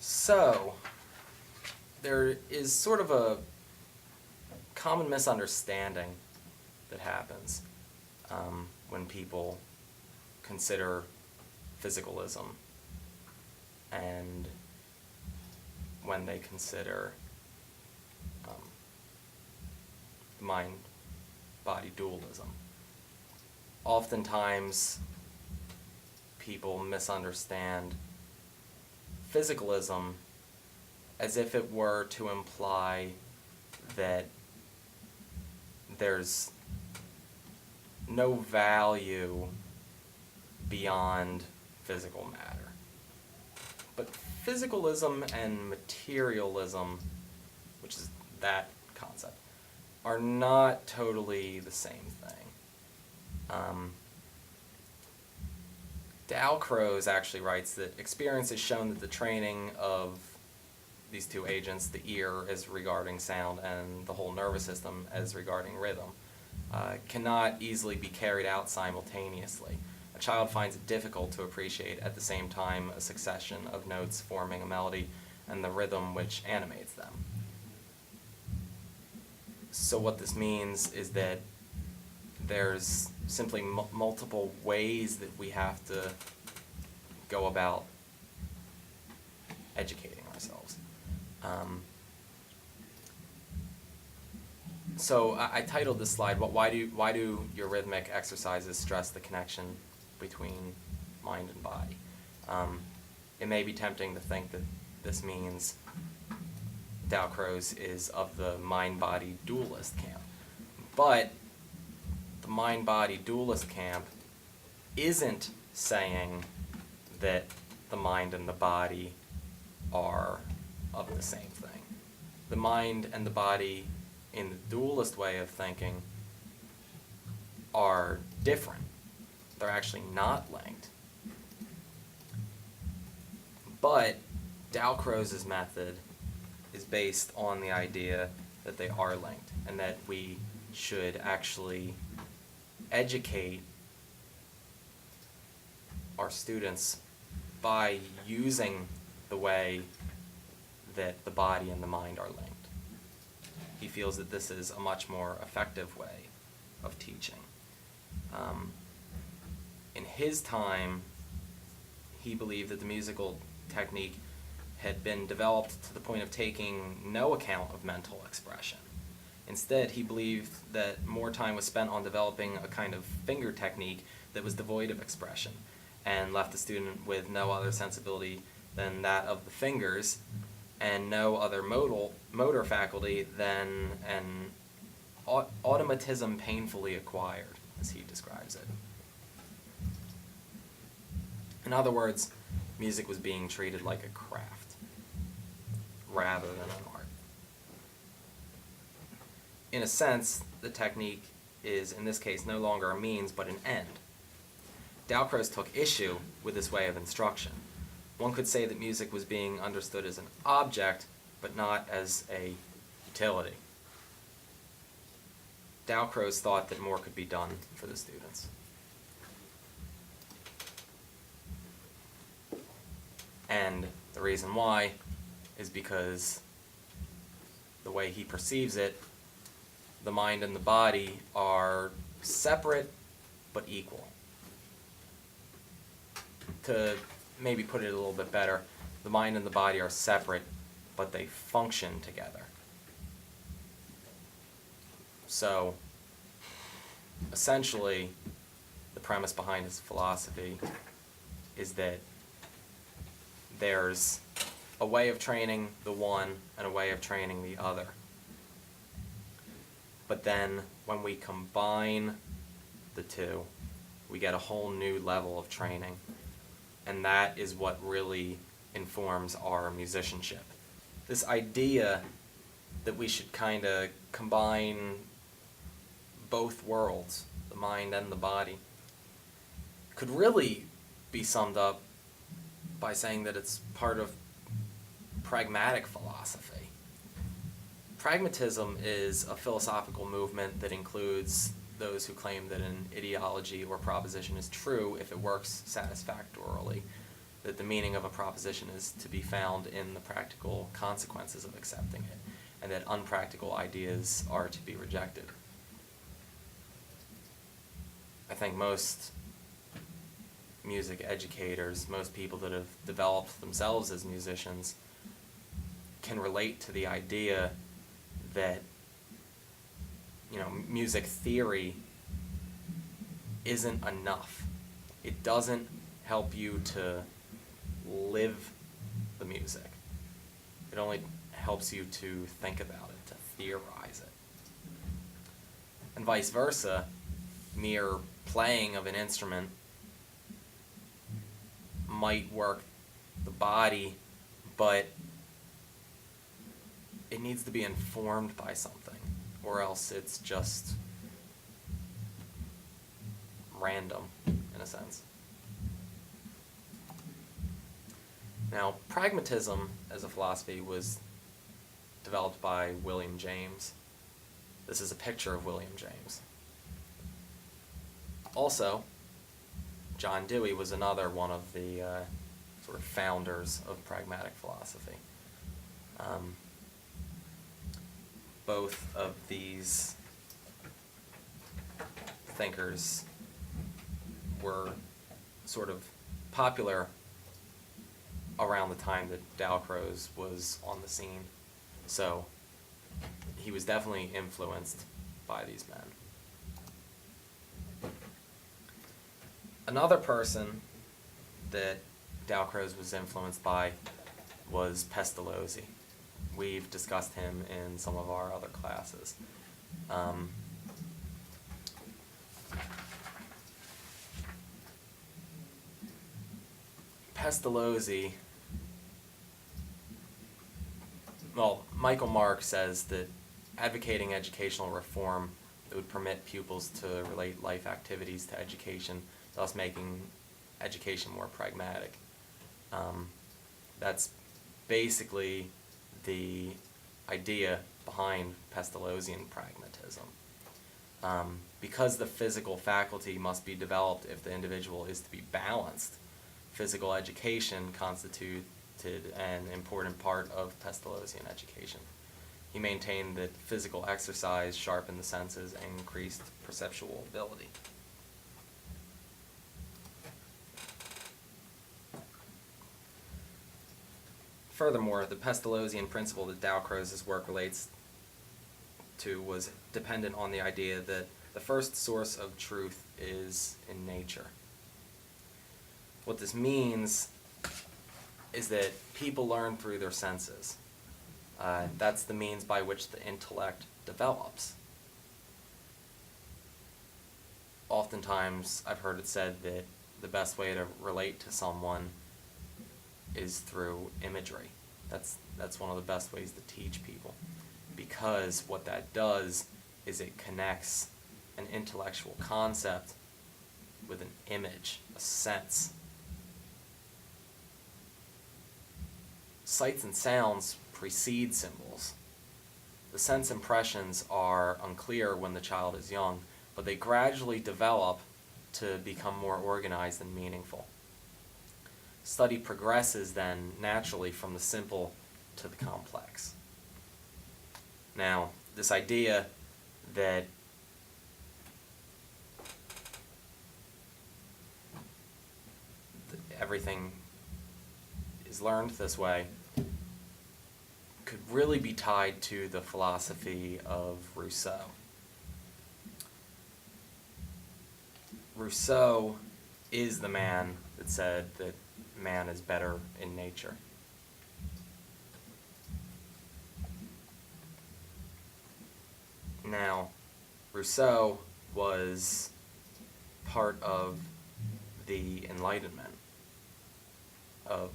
So, there is sort of a common misunderstanding that happens when people consider physicalism and when they consider mind-body dualism. Oftentimes, people misunderstand physicalism as if it were to imply that there's no value beyond physical matter. But physicalism and materialism, which is that concept, are not totally the same thing. Dalcroze actually writes that experience has shown that the training of these two agents, the ear as regarding sound and the whole nervous system as regarding rhythm, cannot easily be carried out simultaneously. A child finds it difficult to appreciate at the same time a succession of notes forming a melody and the rhythm which animates them. So what this means is that there's simply multiple ways that we have to go about educating ourselves. So I titled this slide, why do your rhythmic exercises stress the connection between mind and body? It may be tempting to think that this means Dalcroze is of the mind-body dualist camp. But the mind-body dualist camp isn't saying that the mind and the body are of the same thing. The mind and the body, in the dualist way of thinking, are different. They're actually not linked. But Dalcroze's method is based on the idea that they are linked and that we should actually educate our students by using the way that the body and the mind are linked. He feels that this is a much more effective way of teaching. In his time, he believed that the musical technique had been developed to the point of taking no account of mental expression. Instead, he believed that more time was spent on developing a kind of finger technique that was devoid of expression and left the student with no other sensibility than that of the fingers and no other motor faculty than an automatism painfully acquired, as he describes it. In other words, music was being treated like a craft rather than an art. In a sense, the technique is, in this case, no longer a means but an end. Dalcroze took issue with this way of instruction. One could say that music was being understood as an object, but not as a utility. Dalcroze thought that more could be done for the students. And the reason why is because the way he perceives it, the mind and the body are separate but equal. To maybe put it a little bit better, the mind and the body are separate, but they function together. So, essentially, the premise behind his philosophy is that there's a way of training the one and a way of training the other. But then, when we combine the two, we get a whole new level of training. And that is what really informs our musicianship. This idea that we should kind of combine both worlds, the mind and the body, could really be summed up by saying that it's part of pragmatic philosophy. Pragmatism is a philosophical movement that includes those who claim that an ideology or proposition is true if it works satisfactorily, that the meaning of a proposition is to be found in the practical consequences of accepting it, and that unpractical ideas are to be rejected. I think most music educators, most people that have developed themselves as musicians, can relate to the idea that, music theory isn't enough. It doesn't help you to live the music. It only helps you to think about it, to theorize it. And vice versa, mere playing of an instrument might work the body, but it needs to be informed by something, or else it's just random, in a sense. Now, pragmatism as a philosophy was developed by William James. This is a picture of William James. Also, John Dewey was another one of the sort of founders of pragmatic philosophy. Both of these thinkers were sort of popular around the time that Dalcroze was on the scene. So he was definitely influenced by these men. Another person that Dalcroze was influenced by was Pestalozzi. We've discussed him in some of our other classes. Pestalozzi, Michael Mark says that advocating educational reform that would permit pupils to relate life activities to education, thus making education more pragmatic. That's basically the idea behind Pestalozzian pragmatism. Because the physical faculty must be developed if the individual is to be balanced, physical education constituted an important part of Pestalozzian education. He maintained that physical exercise sharpened the senses and increased perceptual ability. Furthermore, the Pestalozzian principle that Dalcroze's work relates to was dependent on the idea that the first source of truth is in nature. What this means is that people learn through their senses. That's the means by which the intellect develops. Oftentimes, I've heard it said that the best way to relate to someone is through imagery. That's one of the best ways to teach people, because what that does is it connects an intellectual concept with an image, a sense. Sights and sounds precede symbols. The sense impressions are unclear when the child is young, but they gradually develop to become more organized and meaningful. Study progresses then naturally from the simple to the complex. Now, this idea that everything is learned this way could really be tied to the philosophy of Rousseau. Rousseau is the man that said that man is better in nature. Now, Rousseau was part of the Enlightenment,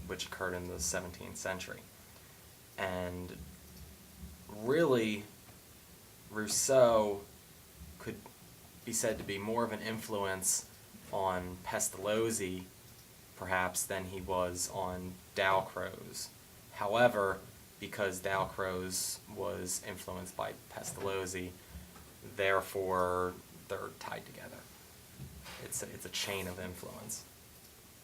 which occurred in the 17th century. And really, Rousseau could be said to be more of an influence on Pestalozzi, perhaps, than he was on Dalcroze. However, because Dalcroze was influenced by Pestalozzi, therefore they're tied together. It's a chain of influence.